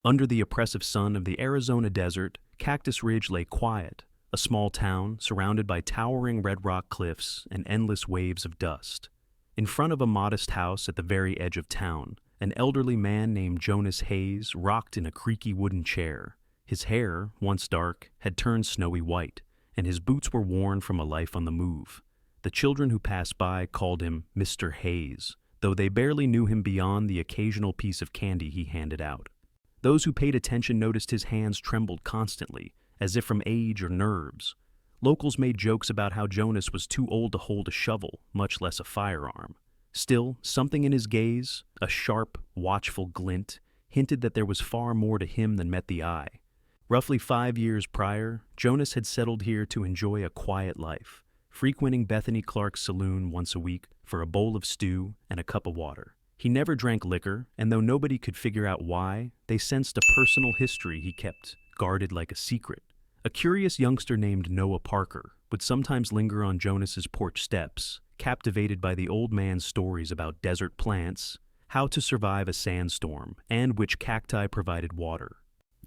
Under the oppressive sun of the Arizona desert, Cactus Ridge lay quiet, a small town surrounded by towering red rock cliffs and endless waves of dust. In front of a modest house at the very edge of town, an elderly man named Jonas Hayes rocked in a creaky wooden chair. His hair, once dark, had turned snowy white, and his boots were worn from a life on the move. The children who passed by called him Mr. Hayes, though they barely knew him beyond the occasional piece of candy he handed out. Those who paid attention noticed his hands trembled constantly, as if from age or nerves. Locals made jokes about how Jonas was too old to hold a shovel, much less a firearm. Still, something in his gaze, a sharp, watchful glint, hinted that there was far more to him than met the eye. Roughly 5 years prior, Jonas had settled here to enjoy a quiet life, frequenting Bethany Clark's saloon once a week for a bowl of stew and a cup of water. He never drank liquor, and though nobody could figure out why, they sensed a personal history he kept, guarded like a secret. A curious youngster named Noah Parker would sometimes linger on Jonas's porch steps, captivated by the old man's stories about desert plants, how to survive a sandstorm, and which cacti provided water.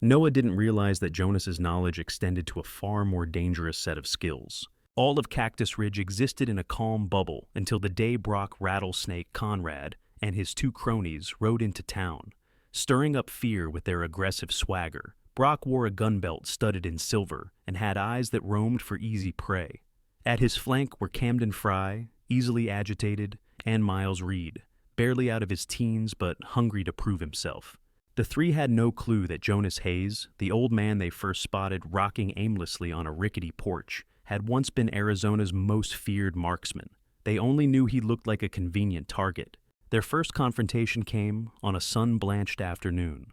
Noah didn't realize that Jonas's knowledge extended to a far more dangerous set of skills. All of Cactus Ridge existed in a calm bubble until the day Brock Rattlesnake Conrad and his 2 cronies rode into town, stirring up fear with their aggressive swagger. Brock wore a gun belt studded in silver and had eyes that roamed for easy prey. At his flank were Camden Fry, easily agitated, and Miles Reed, barely out of his teens but hungry to prove himself. The 3 had no clue that Jonas Hayes, the old man they first spotted rocking aimlessly on a rickety porch, had once been Arizona's most feared marksman. They only knew he looked like a convenient target. Their first confrontation came on a sun-blanched afternoon.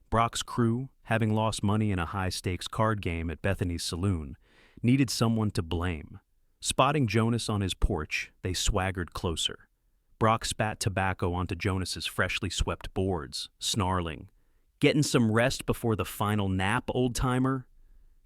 Brock's crew, having lost money in a high-stakes card game at Bethany's saloon, needed someone to blame. Spotting Jonas on his porch, they swaggered closer. Brock spat tobacco onto Jonas's freshly swept boards, snarling, "Getting some rest before the final nap, old-timer?"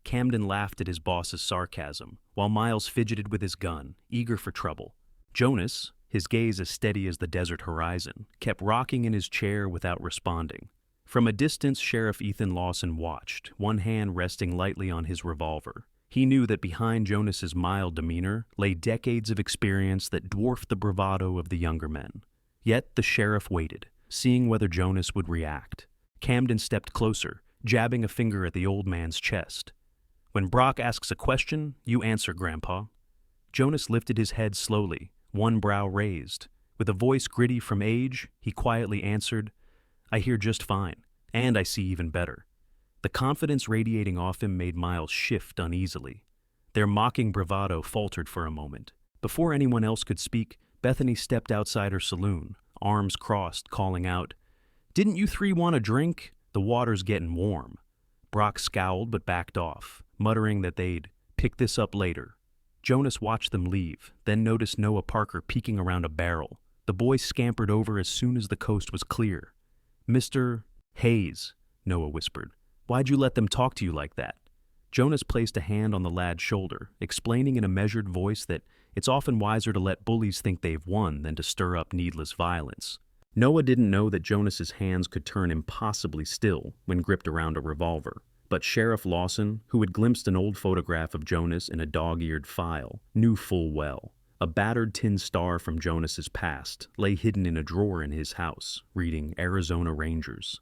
Camden laughed at his boss's sarcasm, while Miles fidgeted with his gun, eager for trouble. Jonas, his gaze as steady as the desert horizon, kept rocking in his chair without responding. From a distance, Sheriff Ethan Lawson watched, one hand resting lightly on his revolver. He knew that behind Jonas's mild demeanor lay decades of experience that dwarfed the bravado of the younger men. Yet the sheriff waited, seeing whether Jonas would react. Camden stepped closer, jabbing a finger at the old man's chest. "When Brock asks a question, you answer, Grandpa." Jonas lifted his head slowly, one brow raised. With a voice gritty from age, he quietly answered, "I hear just fine, and I see even better." The confidence radiating off him made Miles shift uneasily. Their mocking bravado faltered for a moment. Before anyone else could speak, Bethany stepped outside her saloon, arms crossed, calling out, "Didn't you 3 want a drink? The water's getting warm." Brock scowled but backed off, muttering that they'd pick this up later. Jonas watched them leave, then noticed Noah Parker peeking around a barrel. The boy scampered over as soon as the coast was clear. "Mr. Hayes," Noah whispered, "why'd you let them talk to you like that?" Jonas placed a hand on the lad's shoulder, explaining in a measured voice that it's often wiser to let bullies think they've won than to stir up needless violence. Noah didn't know that Jonas's hands could turn impossibly still when gripped around a revolver. But Sheriff Lawson, who had glimpsed an old photograph of Jonas in a dog-eared file, knew full well. A battered tin star from Jonas's past lay hidden in a drawer in his house, reading Arizona Rangers.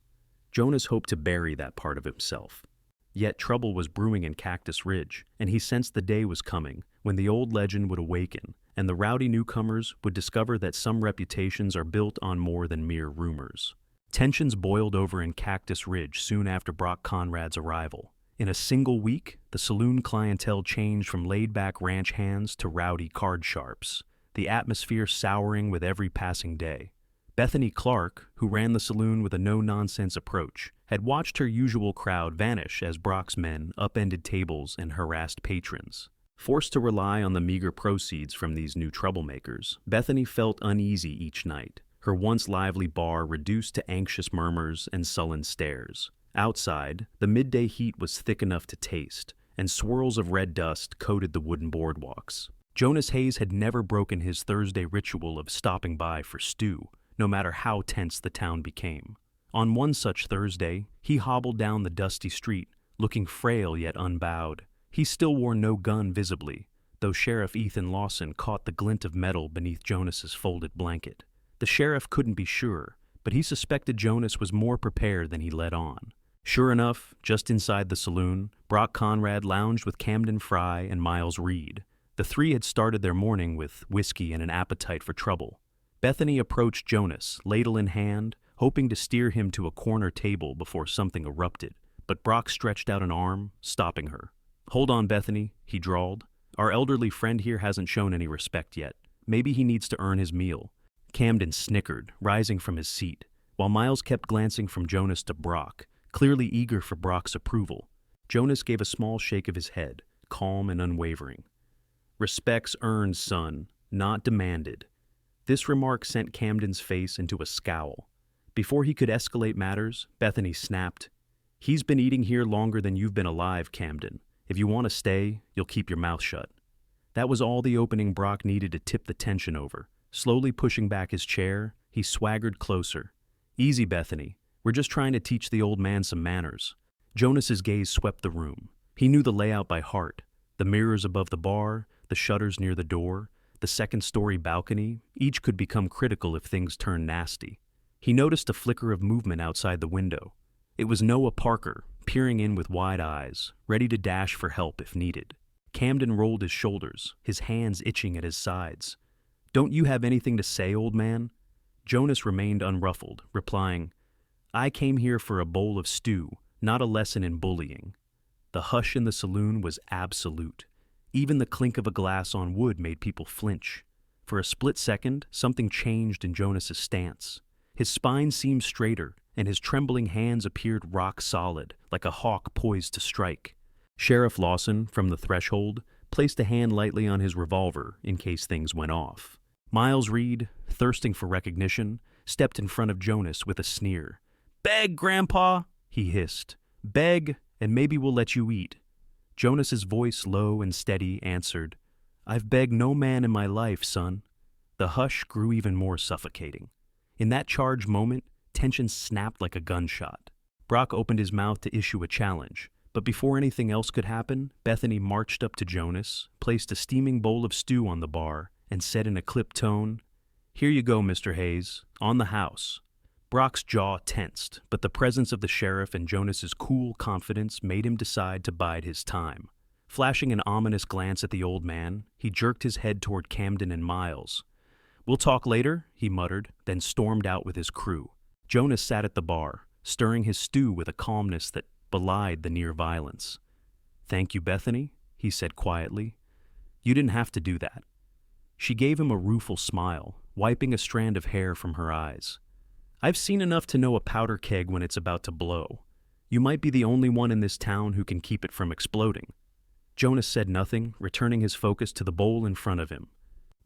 Jonas hoped to bury that part of himself. Yet trouble was brewing in Cactus Ridge, and he sensed the day was coming when the old legend would awaken, and the rowdy newcomers would discover that some reputations are built on more than mere rumors. Tensions boiled over in Cactus Ridge soon after Brock Conrad's arrival. In a single week, the saloon clientele changed from laid-back ranch hands to rowdy card sharps, the atmosphere souring with every passing day. Bethany Clark, who ran the saloon with a no-nonsense approach, had watched her usual crowd vanish as Brock's men upended tables and harassed patrons. Forced to rely on the meager proceeds from these new troublemakers, Bethany felt uneasy each night, her once lively bar reduced to anxious murmurs and sullen stares. Outside, the midday heat was thick enough to taste, and swirls of red dust coated the wooden boardwalks. Jonas Hayes had never broken his Thursday ritual of stopping by for stew, no matter how tense the town became. On one such Thursday, he hobbled down the dusty street, looking frail yet unbowed. He still wore no gun visibly, though Sheriff Ethan Lawson caught the glint of metal beneath Jonas's folded blanket. The sheriff couldn't be sure, but he suspected Jonas was more prepared than he let on. Sure enough, just inside the saloon, Brock Conrad lounged with Camden Fry and Miles Reed. The three had started their morning with whiskey and an appetite for trouble. Bethany approached Jonas, ladle in hand, hoping to steer him to a corner table before something erupted, but Brock stretched out an arm, stopping her. "Hold on, Bethany," he drawled. "Our elderly friend here hasn't shown any respect yet. Maybe he needs to earn his meal." Camden snickered, rising from his seat, while Miles kept glancing from Jonas to Brock, clearly eager for Brock's approval. Jonas gave a small shake of his head, calm and unwavering. "Respect's earned, son, not demanded." This remark sent Camden's face into a scowl. Before he could escalate matters, Bethany snapped, "He's been eating here longer than you've been alive, Camden. If you want to stay, you'll keep your mouth shut." That was all the opening Brock needed to tip the tension over. Slowly pushing back his chair, he swaggered closer. "Easy, Bethany. We're just trying to teach the old man some manners." Jonas's gaze swept the room. He knew the layout by heart. The mirrors above the bar, the shutters near the door, the second-story balcony, each could become critical if things turned nasty. He noticed a flicker of movement outside the window. It was Noah Parker, peering in with wide eyes, ready to dash for help if needed. Camden rolled his shoulders, his hands itching at his sides. "Don't you have anything to say, old man?" Jonas remained unruffled, replying, "I came here for a bowl of stew, not a lesson in bullying." The hush in the saloon was absolute. Even the clink of a glass on wood made people flinch. For a split second, something changed in Jonas's stance. His spine seemed straighter, and his trembling hands appeared rock solid, like a hawk poised to strike. Sheriff Lawson, from the threshold, placed a hand lightly on his revolver in case things went off. Miles Reed, thirsting for recognition, stepped in front of Jonas with a sneer. "Beg, Grandpa," he hissed. "Beg, and maybe we'll let you eat." Jonas's voice, low and steady, answered, "I've begged no man in my life, son." The hush grew even more suffocating. In that charged moment, tension snapped like a gunshot. Brock opened his mouth to issue a challenge, but before anything else could happen, Bethany marched up to Jonas, placed a steaming bowl of stew on the bar, and said in a clipped tone, "Here you go, Mr. Hayes, on the house." Brock's jaw tensed, but the presence of the sheriff and Jonas's cool confidence made him decide to bide his time. Flashing an ominous glance at the old man, he jerked his head toward Camden and Miles. "We'll talk later," he muttered, then stormed out with his crew. Jonas sat at the bar, stirring his stew with a calmness that belied the near violence. "Thank you, Bethany," he said quietly. "You didn't have to do that." She gave him a rueful smile, wiping a strand of hair from her eyes. "I've seen enough to know a powder keg when it's about to blow. You might be the only one in this town who can keep it from exploding." Jonas said nothing, returning his focus to the bowl in front of him.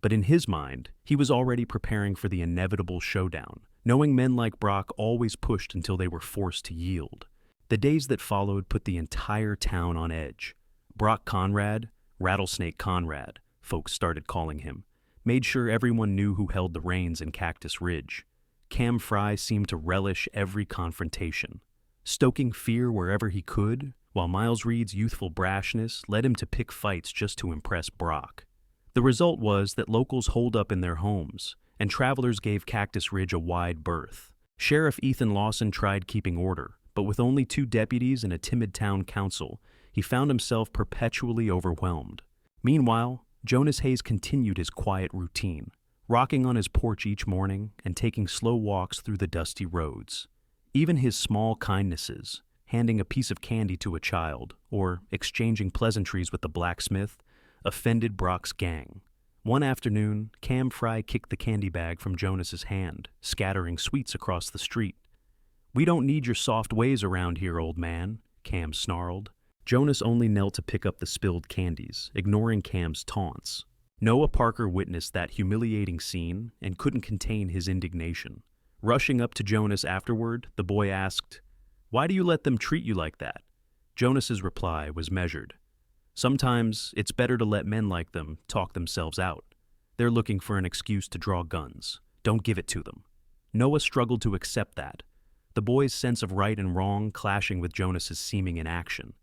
But in his mind, he was already preparing for the inevitable showdown, knowing men like Brock always pushed until they were forced to yield. The days that followed put the entire town on edge. Brock Conrad, Rattlesnake Conrad, folks started calling him, made sure everyone knew who held the reins in Cactus Ridge. Cam Fry seemed to relish every confrontation, stoking fear wherever he could, while Miles Reed's youthful brashness led him to pick fights just to impress Brock. The result was that locals holed up in their homes, and travelers gave Cactus Ridge a wide berth. Sheriff Ethan Lawson tried keeping order, but with only 2 deputies and a timid town council, he found himself perpetually overwhelmed. Meanwhile, Jonas Hayes continued his quiet routine, rocking on his porch each morning and taking slow walks through the dusty roads. Even his small kindnesses, handing a piece of candy to a child or exchanging pleasantries with the blacksmith, offended Brock's gang. One afternoon, Cam Fry kicked the candy bag from Jonas's hand, scattering sweets across the street. "We don't need your soft ways around here, old man," Cam snarled. Jonas only knelt to pick up the spilled candies, ignoring Cam's taunts. Noah Parker witnessed that humiliating scene and couldn't contain his indignation. Rushing up to Jonas afterward, the boy asked, "Why do you let them treat you like that?" Jonas's reply was measured. "Sometimes it's better to let men like them talk themselves out. They're looking for an excuse to draw guns. Don't give it to them." Noah struggled to accept that. the boy's sense of right and wrong clashing with Jonas's seeming inaction.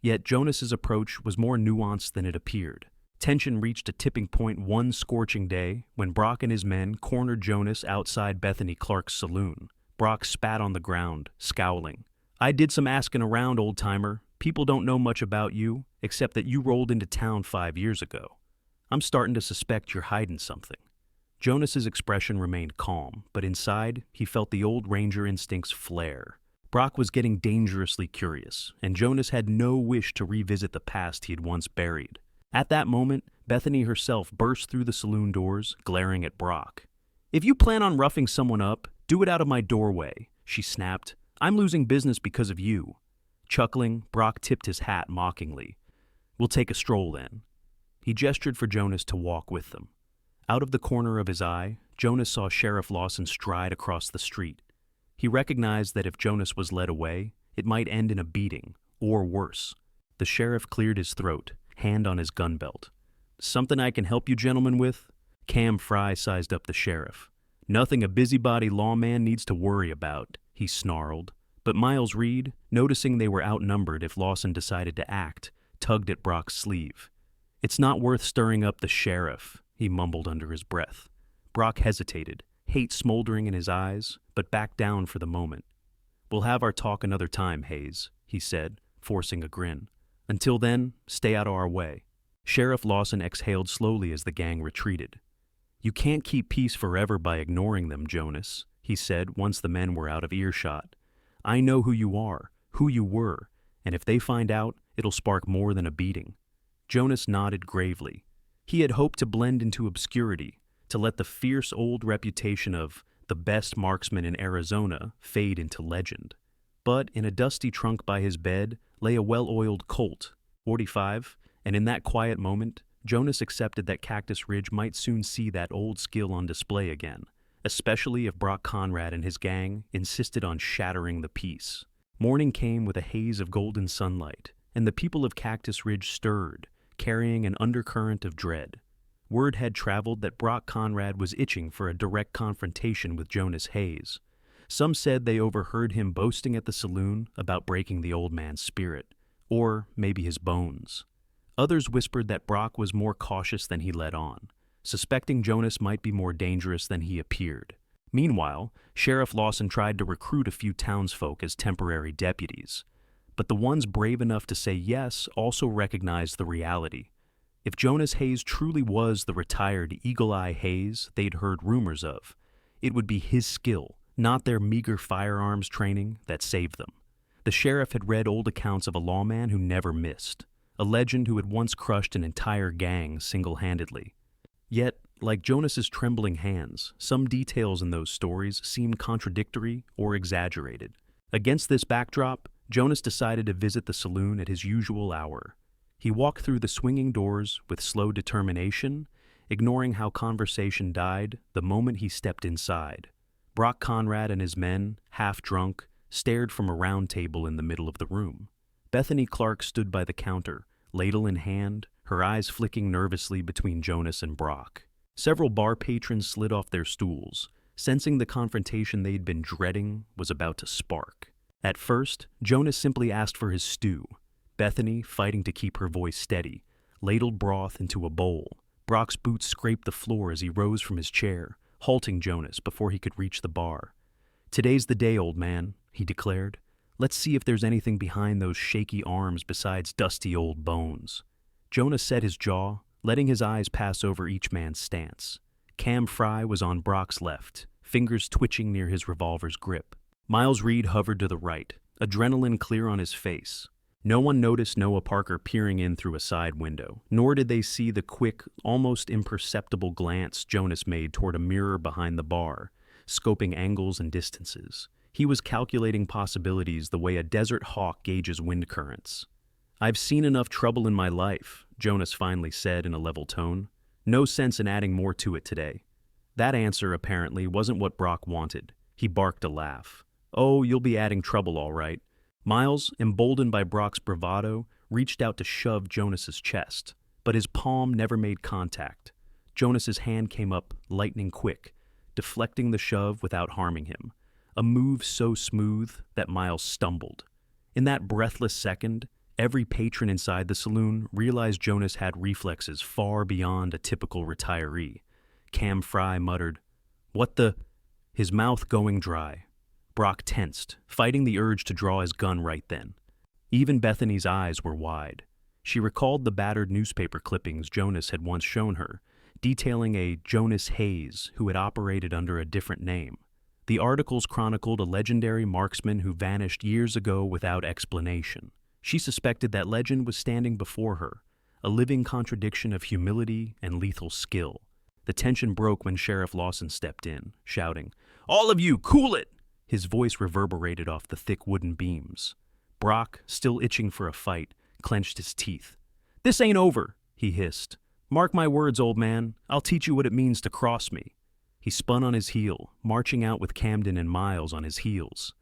Yet Jonas's approach was more nuanced than it appeared. Tension reached a tipping point one scorching day when Brock and his men cornered Jonas outside Bethany Clark's saloon. Brock spat on the ground, scowling. "I did some asking around, old-timer. People don't know much about you, except that you rolled into town 5 years ago. I'm starting to suspect you're hiding something." Jonas's expression remained calm, but inside, he felt the old ranger instincts flare. Brock was getting dangerously curious, and Jonas had no wish to revisit the past he had once buried. At that moment, Bethany herself burst through the saloon doors, glaring at Brock. "If you plan on roughing someone up, do it out of my doorway," she snapped. "I'm losing business because of you." Chuckling, Brock tipped his hat mockingly. "We'll take a stroll then." He gestured for Jonas to walk with them. Out of the corner of his eye, Jonas saw Sheriff Lawson stride across the street. He recognized that if Jonas was led away, it might end in a beating, or worse. The sheriff cleared his throat, hand on his gun belt. "Something I can help you gentlemen with?" Cam Fry sized up the sheriff. "Nothing a busybody lawman needs to worry about," he snarled. But Miles Reed, noticing they were outnumbered if Lawson decided to act, tugged at Brock's sleeve. "It's not worth stirring up the sheriff," he mumbled under his breath. Brock hesitated, hate smoldering in his eyes, but backed down for the moment. "We'll have our talk another time, Hayes," he said, forcing a grin. "Until then, stay out of our way." Sheriff Lawson exhaled slowly as the gang retreated. "You can't keep peace forever by ignoring them, Jonas," he said once the men were out of earshot. "I know who you are, who you were, and if they find out, it'll spark more than a beating." Jonas nodded gravely. He had hoped to blend into obscurity, to let the fierce old reputation of the best marksman in Arizona fade into legend. But in a dusty trunk by his bed lay a well-oiled Colt, .45, and in that quiet moment, Jonas accepted that Cactus Ridge might soon see that old skill on display again, especially if Brock Conrad and his gang insisted on shattering the peace. Morning came with a haze of golden sunlight, and the people of Cactus Ridge stirred, carrying an undercurrent of dread. Word had traveled that Brock Conrad was itching for a direct confrontation with Jonas Hayes. Some said they overheard him boasting at the saloon about breaking the old man's spirit, or maybe his bones. Others whispered that Brock was more cautious than he let on, suspecting Jonas might be more dangerous than he appeared. Meanwhile, Sheriff Lawson tried to recruit a few townsfolk as temporary deputies. But the ones brave enough to say yes also recognized the reality. If Jonas Hayes truly was the retired Eagle Eye Hayes they'd heard rumors of, it would be his skill, not their meager firearms training, that saved them. The sheriff had read old accounts of a lawman who never missed, a legend who had once crushed an entire gang single-handedly. Yet, like Jonas's trembling hands, some details in those stories seemed contradictory or exaggerated. Against this backdrop, Jonas decided to visit the saloon at his usual hour. He walked through the swinging doors with slow determination, ignoring how conversation died the moment he stepped inside. Brock Conrad and his men, half drunk, stared from a round table in the middle of the room. Bethany Clark stood by the counter, ladle in hand, her eyes flicking nervously between Jonas and Brock. Several bar patrons slid off their stools, sensing the confrontation they'd been dreading was about to spark. At first, Jonas simply asked for his stew. Bethany, fighting to keep her voice steady, ladled broth into a bowl. Brock's boots scraped the floor as he rose from his chair, halting Jonas before he could reach the bar. "Today's the day, old man," he declared. "Let's see if there's anything behind those shaky arms besides dusty old bones." Jonas set his jaw, letting his eyes pass over each man's stance. Cam Fry was on Brock's left, fingers twitching near his revolver's grip. Miles Reed hovered to the right, adrenaline clear on his face. No one noticed Noah Parker peering in through a side window, nor did they see the quick, almost imperceptible glance Jonas made toward a mirror behind the bar, scoping angles and distances. He was calculating possibilities the way a desert hawk gauges wind currents. "I've seen enough trouble in my life," Jonas finally said in a level tone. "No sense in adding more to it today." That answer, apparently, wasn't what Brock wanted. He barked a laugh. "Oh, you'll be adding trouble, all right." Miles, emboldened by Brock's bravado, reached out to shove Jonas's chest, but his palm never made contact. Jonas's hand came up lightning quick, deflecting the shove without harming him. a move so smooth that Miles stumbled. In that breathless second, every patron inside the saloon realized Jonas had reflexes far beyond a typical retiree. Cam Fry muttered, "What the?" His mouth going dry. Brock tensed, fighting the urge to draw his gun right then. Even Bethany's eyes were wide. She recalled the battered newspaper clippings Jonas had once shown her, detailing a Jonas Hayes who had operated under a different name. The articles chronicled a legendary marksman who vanished years ago without explanation. She suspected that legend was standing before her, a living contradiction of humility and lethal skill. The tension broke when Sheriff Lawson stepped in, shouting, "All of you, cool it!" His voice reverberated off the thick wooden beams. Brock, still itching for a fight, clenched his teeth. "This ain't over," he hissed. "Mark my words, old man. I'll teach you what it means to cross me." He spun on his heel, marching out with Camden and Miles on his heels.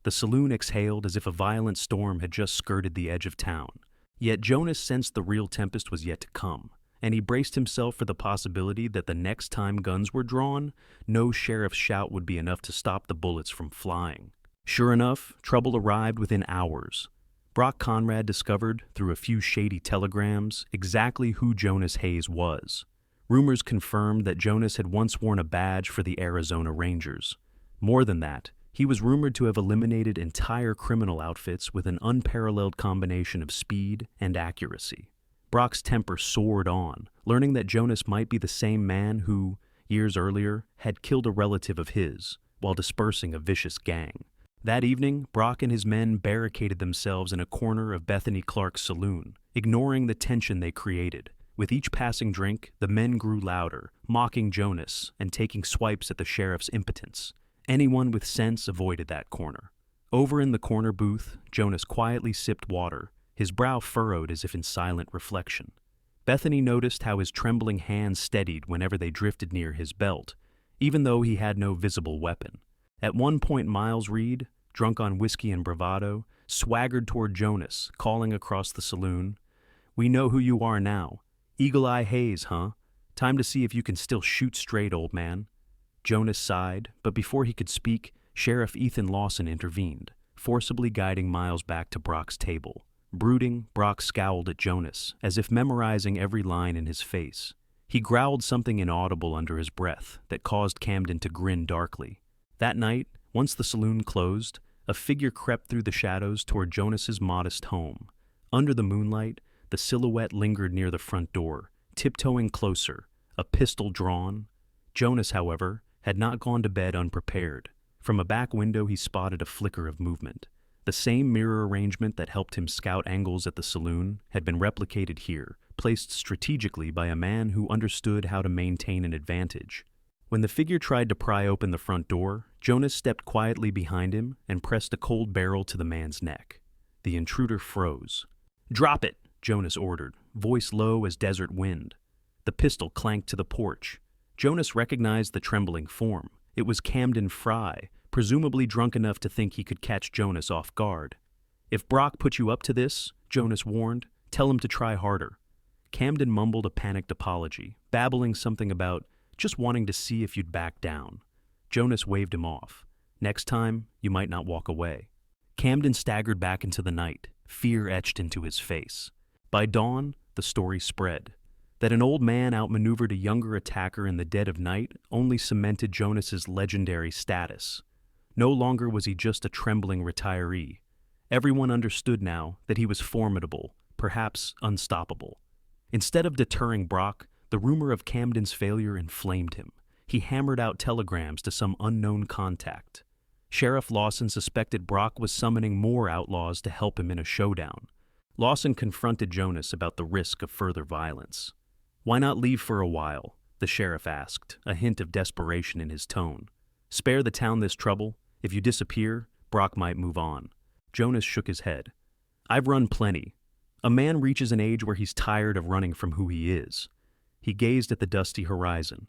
The saloon exhaled as if a violent storm had just skirted the edge of town. Yet Jonas sensed the real tempest was yet to come, and he braced himself for the possibility that the next time guns were drawn, no sheriff's shout would be enough to stop the bullets from flying. Sure enough, trouble arrived within hours. Brock Conrad discovered, through a few shady telegrams, exactly who Jonas Hayes was. Rumors confirmed that Jonas had once worn a badge for the Arizona Rangers. More than that, he was rumored to have eliminated entire criminal outfits with an unparalleled combination of speed and accuracy. Brock's temper soared on, learning that Jonas might be the same man who, years earlier, had killed a relative of his while dispersing a vicious gang. That evening, Brock and his men barricaded themselves in a corner of Bethany Clark's saloon, ignoring the tension they created. With each passing drink, the men grew louder, mocking Jonas and taking swipes at the sheriff's impotence. Anyone with sense avoided that corner. Over in the corner booth, Jonas quietly sipped water, his brow furrowed as if in silent reflection. Bethany noticed how his trembling hands steadied whenever they drifted near his belt, even though he had no visible weapon. At one point, Miles Reed, drunk on whiskey and bravado, swaggered toward Jonas, calling across the saloon, "We know who you are now. Eagle Eye Hayes, huh? Time to see if you can still shoot straight, old man." Jonas sighed, but before he could speak, Sheriff Ethan Lawson intervened, forcibly guiding Miles back to Brock's table. Brooding, Brock scowled at Jonas, as if memorizing every line in his face. He growled something inaudible under his breath that caused Camden to grin darkly. That night, once the saloon closed, a figure crept through the shadows toward Jonas's modest home. Under the moonlight, the silhouette lingered near the front door, tiptoeing closer, a pistol drawn. Jonas, however, had not gone to bed unprepared. From a back window he spotted a flicker of movement. The same mirror arrangement that helped him scout angles at the saloon had been replicated here, placed strategically by a man who understood how to maintain an advantage. When the figure tried to pry open the front door, Jonas stepped quietly behind him and pressed a cold barrel to the man's neck. The intruder froze. "Drop it," Jonas ordered, voice low as desert wind. The pistol clanked to the porch. Jonas recognized the trembling form. It was Camden Fry, presumably drunk enough to think he could catch Jonas off guard. "If Brock put you up to this," Jonas warned, "tell him to try harder." Camden mumbled a panicked apology, babbling something about just wanting to see if you'd back down. Jonas waved him off. "Next time, you might not walk away." Camden staggered back into the night, fear etched into his face. By dawn, the story spread. That an old man outmaneuvered a younger attacker in the dead of night only cemented Jonas's legendary status. No longer was he just a trembling retiree. Everyone understood now that he was formidable, perhaps unstoppable. Instead of deterring Brock, the rumor of Camden's failure inflamed him. He hammered out telegrams to some unknown contact. Sheriff Lawson suspected Brock was summoning more outlaws to help him in a showdown. Lawson confronted Jonas about the risk of further violence. "Why not leave for a while?" the sheriff asked, a hint of desperation in his tone. "Spare the town this trouble. If you disappear, Brock might move on." Jonas shook his head. "I've run plenty. A man reaches an age where he's tired of running from who he is." He gazed at the dusty horizon.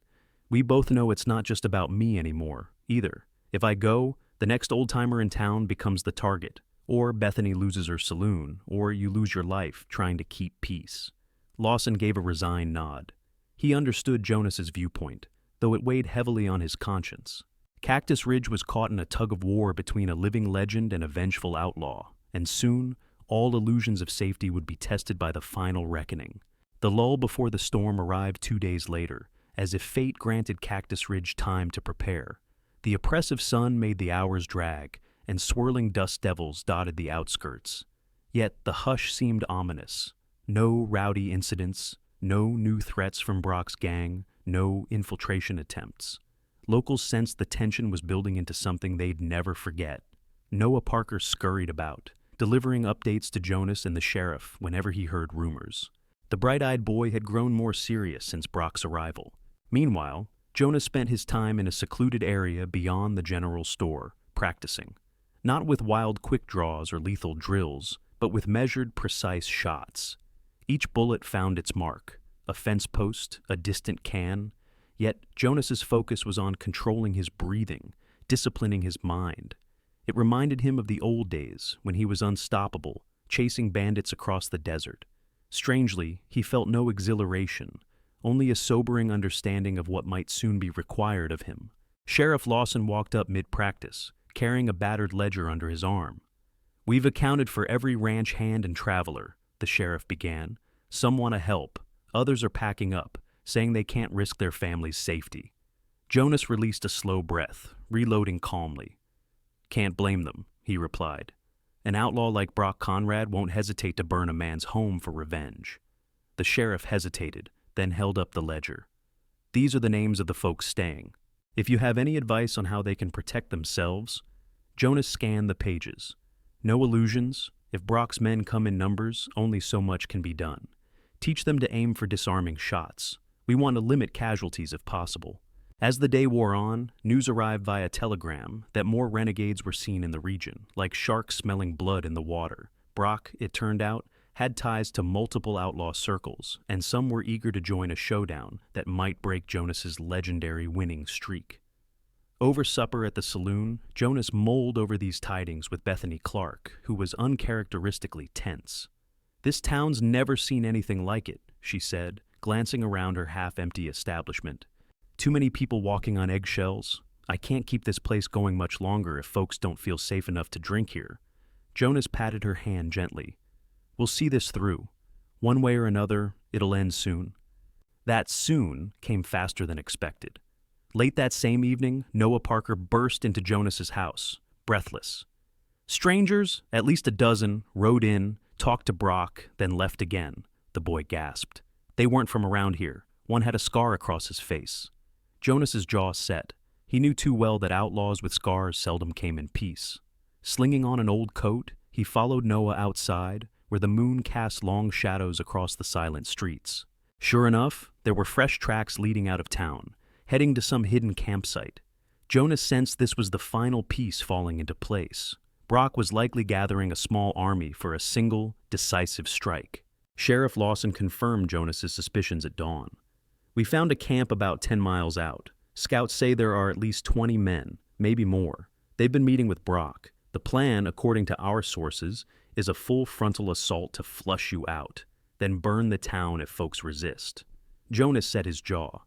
"We both know it's not just about me anymore, either. If I go, the next old-timer in town becomes the target, or Bethany loses her saloon, or you lose your life trying to keep peace." Lawson gave a resigned nod. He understood Jonas's viewpoint, though it weighed heavily on his conscience. Cactus Ridge was caught in a tug-of-war between a living legend and a vengeful outlaw, and soon, all illusions of safety would be tested by the final reckoning. The lull before the storm arrived 2 days later, as if fate granted Cactus Ridge time to prepare. The oppressive sun made the hours drag, and swirling dust devils dotted the outskirts. Yet the hush seemed ominous. No rowdy incidents, no new threats from Brock's gang, no infiltration attempts. Locals sensed the tension was building into something they'd never forget. Noah Parker scurried about, delivering updates to Jonas and the sheriff whenever he heard rumors. The bright-eyed boy had grown more serious since Brock's arrival. Meanwhile, Jonas spent his time in a secluded area beyond the general store, practicing. Not with wild quick draws or lethal drills, but with measured, precise shots. Each bullet found its mark, a fence post, a distant can. Yet Jonas's focus was on controlling his breathing, disciplining his mind. It reminded him of the old days when he was unstoppable, chasing bandits across the desert. Strangely, he felt no exhilaration, only a sobering understanding of what might soon be required of him. Sheriff Lawson walked up mid-practice, carrying a battered ledger under his arm. "We've accounted for every ranch hand and traveler," the sheriff began. "Some want to help. Others are packing up, saying they can't risk their family's safety." Jonas released a slow breath, reloading calmly. "Can't blame them," he replied. "An outlaw like Brock Conrad won't hesitate to burn a man's home for revenge." The sheriff hesitated, then held up the ledger. "These are the names of the folks staying. If you have any advice on how they can protect themselves..." Jonas scanned the pages. "No illusions. If Brock's men come in numbers, only so much can be done. Teach them to aim for disarming shots. We want to limit casualties if possible." As the day wore on, news arrived via telegram that more renegades were seen in the region, like sharks smelling blood in the water. Brock, it turned out, had ties to multiple outlaw circles, and some were eager to join a showdown that might break Jonas's legendary winning streak. Over supper at the saloon, Jonas mulled over these tidings with Bethany Clark, who was uncharacteristically tense. "This town's never seen anything like it," she said, glancing around her half-empty establishment. "Too many people walking on eggshells. I can't keep this place going much longer if folks don't feel safe enough to drink here." Jonas patted her hand gently. "We'll see this through. One way or another, it'll end soon." That soon came faster than expected. Late that same evening, Noah Parker burst into Jonas's house, breathless. "Strangers, at least a dozen, rode in, talked to Brock, then left again," the boy gasped. "They weren't from around here. One had a scar across his face." Jonas's jaw set. He knew too well that outlaws with scars seldom came in peace. Slinging on an old coat, he followed Noah outside, where the moon cast long shadows across the silent streets. Sure enough, there were fresh tracks leading out of town, heading to some hidden campsite. Jonas sensed this was the final piece falling into place. Brock was likely gathering a small army for a single, decisive strike. Sheriff Lawson confirmed Jonas's suspicions at dawn. "We found a camp about 10 miles out. Scouts say there are at least 20 men, maybe more. They've been meeting with Brock. The plan, according to our sources, is a full frontal assault to flush you out, then burn the town if folks resist." Jonas set his jaw.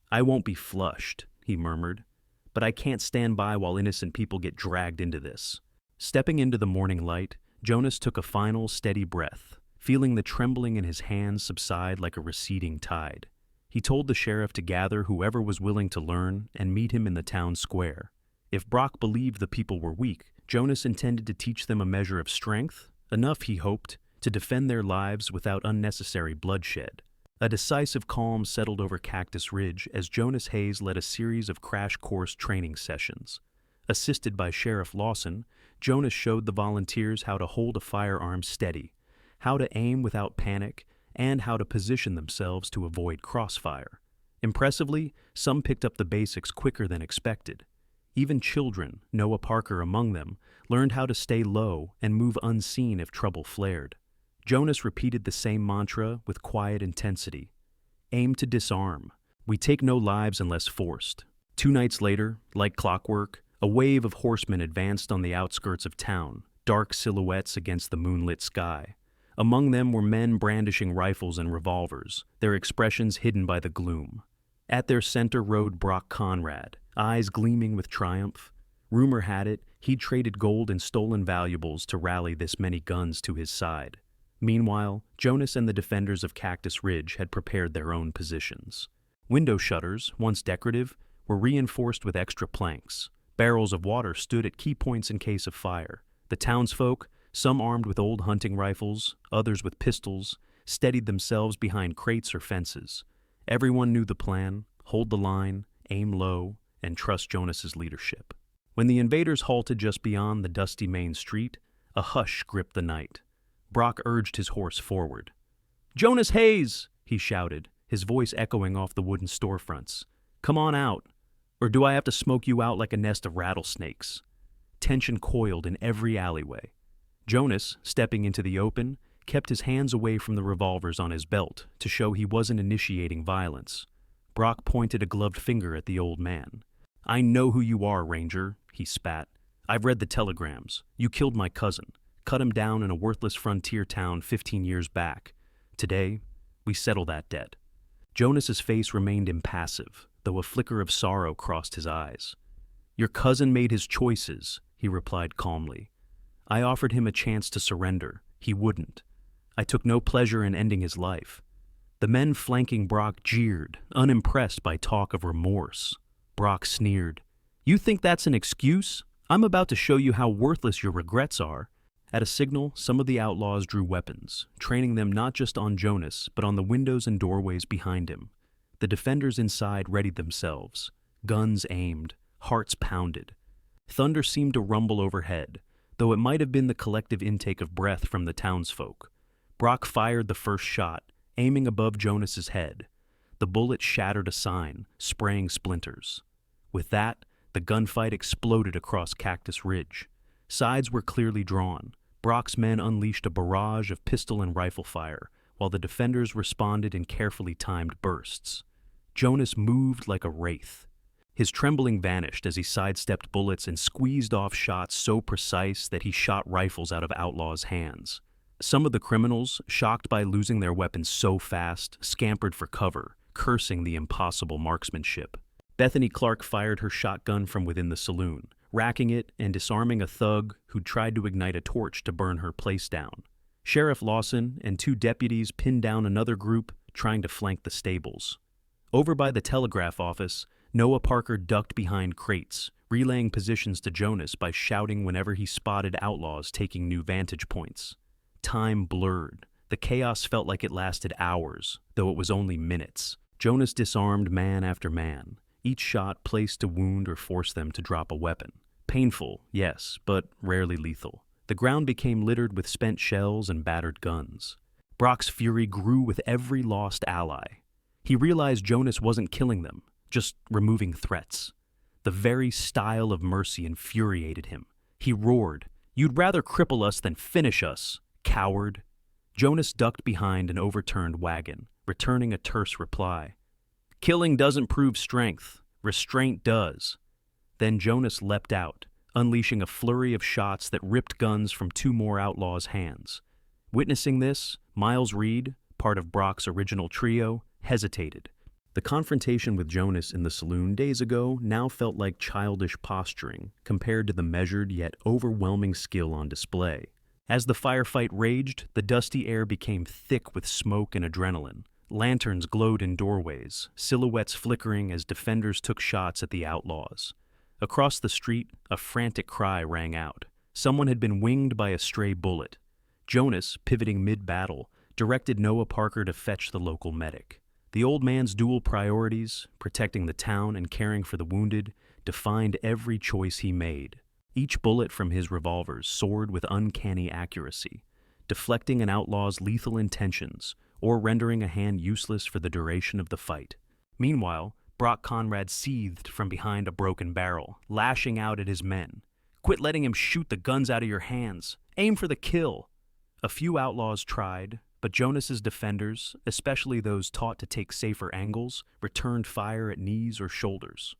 "I won't be flushed," he murmured, "but I can't stand by while innocent people get dragged into this." Stepping into the morning light, Jonas took a final, steady breath, feeling the trembling in his hands subside like a receding tide. He told the sheriff to gather whoever was willing to learn and meet him in the town square. If Brock believed the people were weak, Jonas intended to teach them a measure of strength, enough, he hoped, to defend their lives without unnecessary bloodshed. A decisive calm settled over Cactus Ridge as Jonas Hayes led a series of crash course training sessions. Assisted by Sheriff Lawson, Jonas showed the volunteers how to hold a firearm steady, how to aim without panic, and how to position themselves to avoid crossfire. Impressively, some picked up the basics quicker than expected. Even children, Noah Parker among them, learned how to stay low and move unseen if trouble flared. Jonas repeated the same mantra with quiet intensity. "Aim to disarm. We take no lives unless forced." 2 nights later, like clockwork, a wave of horsemen advanced on the outskirts of town, dark silhouettes against the moonlit sky. Among them were men brandishing rifles and revolvers, their expressions hidden by the gloom. At their center rode Brock Conrad, eyes gleaming with triumph. Rumor had it he'd traded gold and stolen valuables to rally this many guns to his side. Meanwhile, Jonas and the defenders of Cactus Ridge had prepared their own positions. Window shutters, once decorative, were reinforced with extra planks. Barrels of water stood at key points in case of fire. The townsfolk, some armed with old hunting rifles, others with pistols, steadied themselves behind crates or fences. Everyone knew the plan: hold the line, aim low, and trust Jonas's leadership. When the invaders halted just beyond the dusty main street, a hush gripped the night. Brock urged his horse forward. "Jonas Hayes!" he shouted, his voice echoing off the wooden storefronts. "Come on out, or do I have to smoke you out like a nest of rattlesnakes?" Tension coiled in every alleyway. Jonas, stepping into the open, kept his hands away from the revolvers on his belt to show he wasn't initiating violence. Brock pointed a gloved finger at the old man. "I know who you are, Ranger," he spat. "I've read the telegrams. You killed my cousin, cut him down in a worthless frontier town 15 years back. Today, we settle that debt." Jonas's face remained impassive, though a flicker of sorrow crossed his eyes. "Your cousin made his choices," he replied calmly. "I offered him a chance to surrender. He wouldn't. I took no pleasure in ending his life." The men flanking Brock jeered, unimpressed by talk of remorse. Brock sneered. "You think that's an excuse? I'm about to show you how worthless your regrets are." At a signal, some of the outlaws drew weapons, training them not just on Jonas, but on the windows and doorways behind him. The defenders inside readied themselves, guns aimed, hearts pounded. Thunder seemed to rumble overhead, though it might have been the collective intake of breath from the townsfolk. Brock fired the first shot, aiming above Jonas's head. The bullet shattered a sign, spraying splinters. With that, the gunfight exploded across Cactus Ridge. Sides were clearly drawn. Brock's men unleashed a barrage of pistol and rifle fire, while the defenders responded in carefully timed bursts. Jonas moved like a wraith. His trembling vanished as he sidestepped bullets and squeezed off shots so precise that he shot rifles out of outlaws' hands. Some of the criminals, shocked by losing their weapons so fast, scampered for cover, cursing the impossible marksmanship. Bethany Clark fired her shotgun from within the saloon, racking it and disarming a thug who'd tried to ignite a torch to burn her place down. Sheriff Lawson and 2 deputies pinned down another group trying to flank the stables. Over by the telegraph office, Noah Parker ducked behind crates, relaying positions to Jonas by shouting whenever he spotted outlaws taking new vantage points. Time blurred. The chaos felt like it lasted hours, though it was only minutes. Jonas disarmed man after man, each shot placed to wound or force them to drop a weapon. Painful, yes, but rarely lethal. The ground became littered with spent shells and battered guns. Brock's fury grew with every lost ally. He realized Jonas wasn't killing them, just removing threats. The very style of mercy infuriated him. He roared, "You'd rather cripple us than finish us, coward." Jonas ducked behind an overturned wagon, returning a terse reply. "Killing doesn't prove strength. Restraint does." Then Jonas leapt out, unleashing a flurry of shots that ripped guns from 2 more outlaws' hands. Witnessing this, Miles Reed, part of Brock's original trio, hesitated. The confrontation with Jonas in the saloon days ago now felt like childish posturing compared to the measured yet overwhelming skill on display. As the firefight raged, the dusty air became thick with smoke and adrenaline. Lanterns glowed in doorways, silhouettes flickering as defenders took shots at the outlaws. Across the street, a frantic cry rang out. Someone had been winged by a stray bullet. Jonas, pivoting mid-battle, directed Noah Parker to fetch the local medic. The old man's dual priorities, protecting the town and caring for the wounded, defined every choice he made. Each bullet from his revolvers soared with uncanny accuracy, deflecting an outlaw's lethal intentions or rendering a hand useless for the duration of the fight. Meanwhile, Brock Conrad seethed from behind a broken barrel, lashing out at his men. "Quit letting him shoot the guns out of your hands. Aim for the kill." A few outlaws tried, but Jonas's defenders, especially those taught to take safer angles, returned fire at knees or shoulders.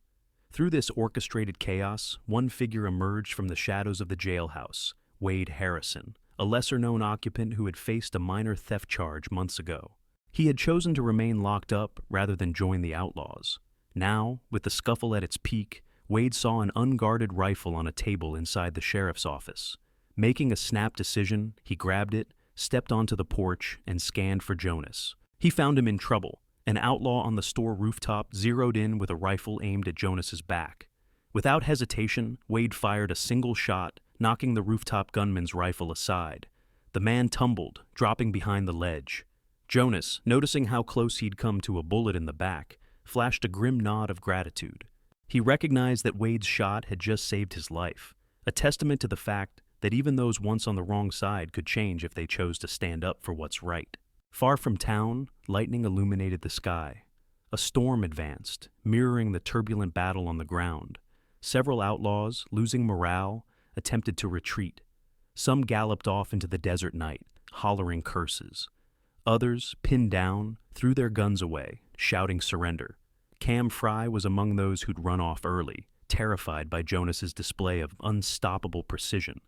Through this orchestrated chaos, one figure emerged from the shadows of the jailhouse, Wade Harrison, a lesser-known occupant who had faced a minor theft charge months ago. He had chosen to remain locked up rather than join the outlaws. Now, with the scuffle at its peak, Wade saw an unguarded rifle on a table inside the sheriff's office. Making a snap decision, he grabbed it, stepped onto the porch, and scanned for Jonas. He found him in trouble. An outlaw on the store rooftop zeroed in with a rifle aimed at Jonas's back. Without hesitation, Wade fired a single shot, knocking the rooftop gunman's rifle aside. The man tumbled, dropping behind the ledge. Jonas, noticing how close he'd come to a bullet in the back, flashed a grim nod of gratitude. He recognized that Wade's shot had just saved his life, a testament to the fact that even those once on the wrong side could change if they chose to stand up for what's right. Far from town, lightning illuminated the sky. A storm advanced, mirroring the turbulent battle on the ground. Several outlaws, losing morale, attempted to retreat. Some galloped off into the desert night, hollering curses. Others, pinned down, threw their guns away, shouting surrender. Cam Fry was among those who'd run off early, terrified by Jonas's display of unstoppable precision.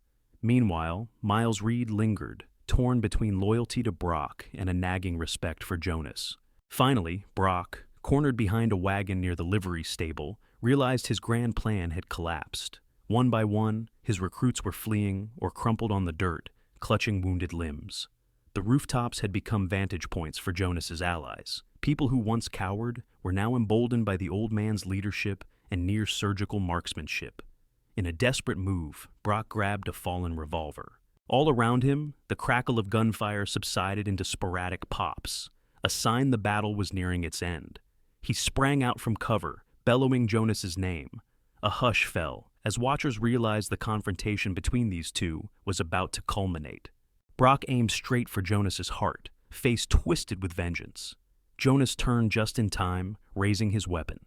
Meanwhile, Miles Reed lingered, torn between loyalty to Brock and a nagging respect for Jonas. Finally, Brock, cornered behind a wagon near the livery stable, realized his grand plan had collapsed. One by one, his recruits were fleeing or crumpled on the dirt, clutching wounded limbs. The rooftops had become vantage points for Jonas's allies. People who once cowered were now emboldened by the old man's leadership and near-surgical marksmanship. In a desperate move, Brock grabbed a fallen revolver. All around him, the crackle of gunfire subsided into sporadic pops, a sign the battle was nearing its end. He sprang out from cover, bellowing Jonas's name. A hush fell, as watchers realized the confrontation between these two was about to culminate. Brock aimed straight for Jonas's heart, face twisted with vengeance. Jonas turned just in time, raising his weapon.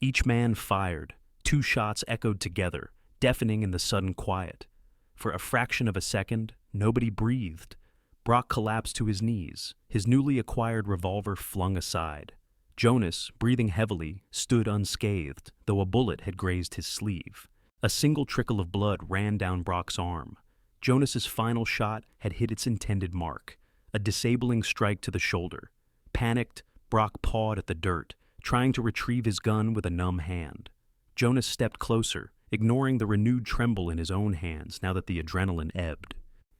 Each man fired. 2 shots echoed together, deafening in the sudden quiet. For a fraction of a second, nobody breathed. Brock collapsed to his knees, his newly acquired revolver flung aside. Jonas, breathing heavily, stood unscathed, though a bullet had grazed his sleeve. A single trickle of blood ran down Brock's arm. Jonas's final shot had hit its intended mark, a disabling strike to the shoulder. Panicked, Brock pawed at the dirt, trying to retrieve his gun with a numb hand. Jonas stepped closer, ignoring the renewed tremble in his own hands now that the adrenaline ebbed.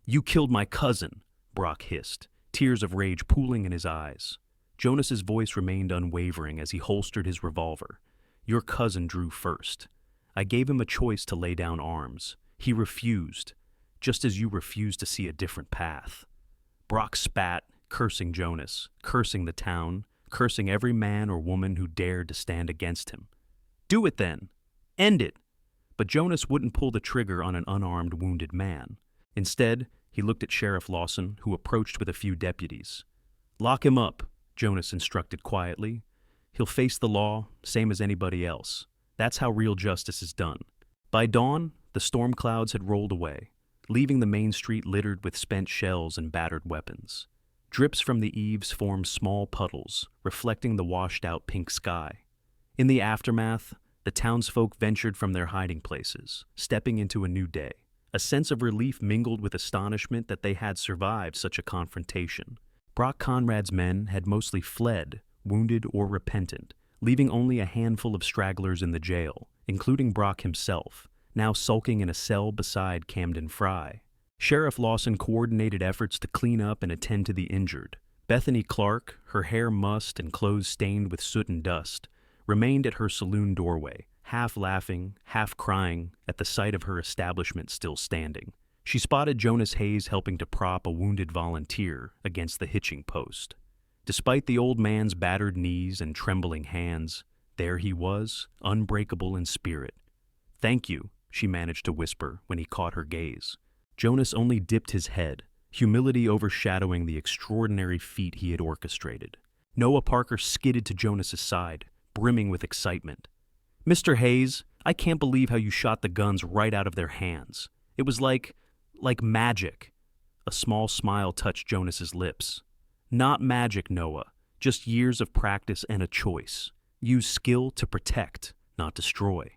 "You killed my cousin," Brock hissed, tears of rage pooling in his eyes. Jonas's voice remained unwavering as he holstered his revolver. "Your cousin drew first. I gave him a choice to lay down arms. He refused, just as you refused to see a different path." Brock spat, cursing Jonas, cursing the town, cursing every man or woman who dared to stand against him. "Do it then! End it!" But Jonas wouldn't pull the trigger on an unarmed, wounded man. Instead, he looked at Sheriff Lawson, who approached with a few deputies. "Lock him up," Jonas instructed quietly. "He'll face the law, same as anybody else. That's how real justice is done." By dawn, the storm clouds had rolled away, leaving the main street littered with spent shells and battered weapons. Drips from the eaves formed small puddles, reflecting the washed-out pink sky. In the aftermath, the townsfolk ventured from their hiding places, stepping into a new day. A sense of relief mingled with astonishment that they had survived such a confrontation. Brock Conrad's men had mostly fled, wounded or repentant, leaving only a handful of stragglers in the jail, including Brock himself, now sulking in a cell beside Camden Fry. Sheriff Lawson coordinated efforts to clean up and attend to the injured. Bethany Clark, her hair mussed and clothes stained with soot and dust, remained at her saloon doorway, half laughing, half crying at the sight of her establishment still standing. She spotted Jonas Hayes helping to prop a wounded volunteer against the hitching post. Despite the old man's battered knees and trembling hands, there he was, unbreakable in spirit. "Thank you," she managed to whisper when he caught her gaze. Jonas only dipped his head, humility overshadowing the extraordinary feat he had orchestrated. Noah Parker skidded to Jonas's side, brimming with excitement. "Mr. Hayes, I can't believe how you shot the guns right out of their hands. It was like magic." A small smile touched Jonas's lips. "Not magic, Noah. Just years of practice and a choice. Use skill to protect, not destroy."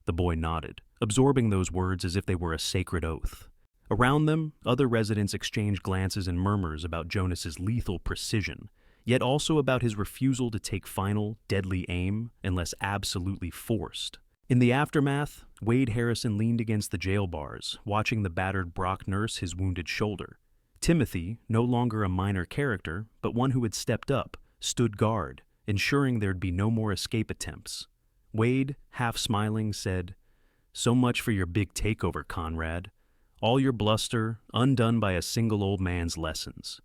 The boy nodded, absorbing those words as if they were a sacred oath. Around them, other residents exchanged glances and murmurs about Jonas's lethal precision, yet also about his refusal to take final, deadly aim unless absolutely forced. In the aftermath, Wade Harrison leaned against the jail bars, watching the battered Brock nurse his wounded shoulder. Timothy, no longer a minor character, but one who had stepped up, stood guard, ensuring there'd be no more escape attempts. Wade, half smiling, said, "So much for your big takeover, Conrad. All your bluster, undone by a single old man's lessons."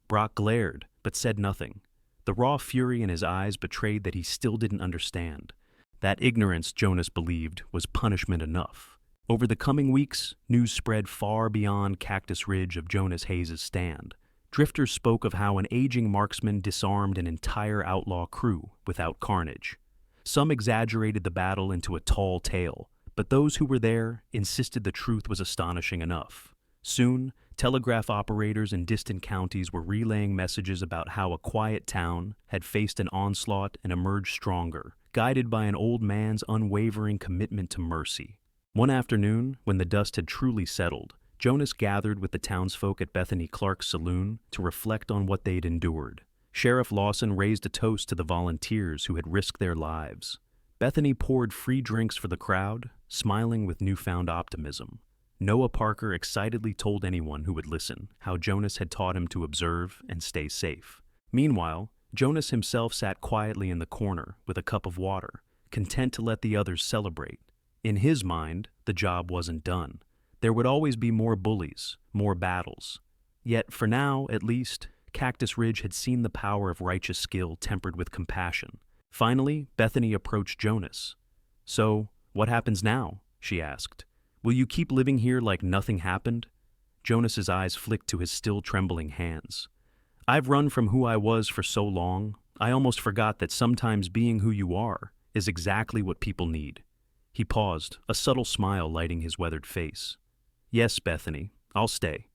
Brock glared, but said nothing. The raw fury in his eyes betrayed that he still didn't understand. That ignorance, Jonas believed, was punishment enough. Over the coming weeks, news spread far beyond Cactus Ridge of Jonas Hayes' stand. Drifters spoke of how an aging marksman disarmed an entire outlaw crew without carnage. Some exaggerated the battle into a tall tale, but those who were there insisted the truth was astonishing enough. Soon, telegraph operators in distant counties were relaying messages about how a quiet town had faced an onslaught and emerged stronger, guided by an old man's unwavering commitment to mercy. One afternoon, when the dust had truly settled, Jonas gathered with the townsfolk at Bethany Clark's saloon to reflect on what they'd endured. Sheriff Lawson raised a toast to the volunteers who had risked their lives. Bethany poured free drinks for the crowd, smiling with newfound optimism. Noah Parker excitedly told anyone who would listen how Jonas had taught him to observe and stay safe. Meanwhile, Jonas himself sat quietly in the corner with a cup of water, content to let the others celebrate. In his mind, the job wasn't done. There would always be more bullies, more battles. Yet, for now, at least, Cactus Ridge had seen the power of righteous skill tempered with compassion. Finally, Bethany approached Jonas. "So, what happens now?" she asked. "Will you keep living here like nothing happened?" Jonas's eyes flicked to his still trembling hands. "I've run from who I was for so long, I almost forgot that sometimes being who you are is exactly what people need." He paused, a subtle smile lighting his weathered face. "Yes, Bethany, I'll stay.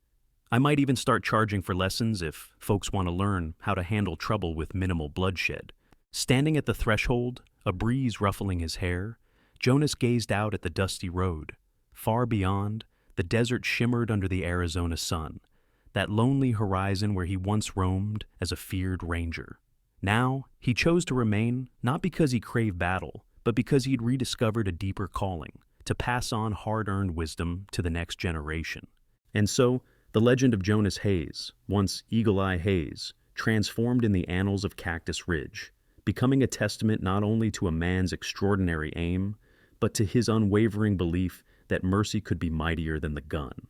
I might even start charging for lessons if folks want to learn how to handle trouble with minimal bloodshed." Standing at the threshold, a breeze ruffling his hair, Jonas gazed out at the dusty road. Far beyond, the desert shimmered under the Arizona sun, that lonely horizon where he once roamed as a feared ranger. Now, he chose to remain, not because he craved battle, but because he'd rediscovered a deeper calling, to pass on hard-earned wisdom to the next generation. And so, the legend of Jonas Hayes, once Eagle Eye Hayes, transformed in the annals of Cactus Ridge, becoming a testament not only to a man's extraordinary aim, but to his unwavering belief that mercy could be mightier than the gun.